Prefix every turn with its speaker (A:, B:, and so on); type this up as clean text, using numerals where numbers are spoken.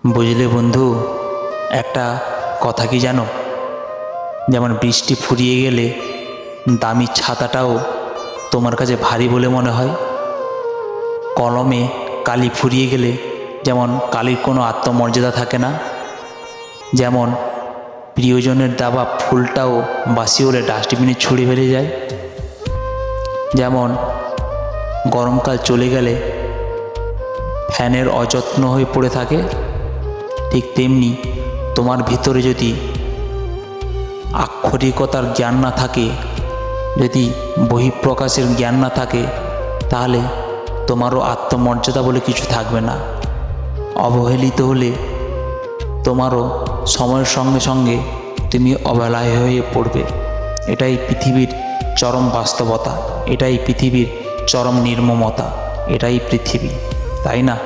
A: বুঝলে বন্ধু, একটা কথা কি জানো? যেমন বৃষ্টি ফুরিয়ে গেলে দামি ছাতাটাও তোমার কাছে ভারী বলে মনে হয়। কলমে কালি ফুরিয়ে গেলে যেমন কালির কোনো আত্মমর্যাদা থাকে না, যেমন প্রিয়জনের দেওয়া ফুলটাও বাসি হলে ডাস্টবিনে ছুঁড়ে ফেলে যায়, যেমন গরমকাল চলে গেলে ফ্যানের অযত্ন হয়ে পড়ে থাকে, ঠিক তেমনি তোমার ভিতরে যদি আক্ষরিকতার জ্ঞান না থাকে, যদি বহিঃপ্রকাশের জ্ঞান না থাকে, তাহলে তোমারও আত্মমর্যাদা বলে কিছু থাকবে না। অবহেলিত হলে তোমারও সময়ের সঙ্গে সঙ্গে তুমি অবহেলায় হয়ে পড়বে। এটাই পৃথিবীর চরম বাস্তবতা, এটাই পৃথিবীর চরম নির্মমতা, এটাই পৃথিবী, তাই না?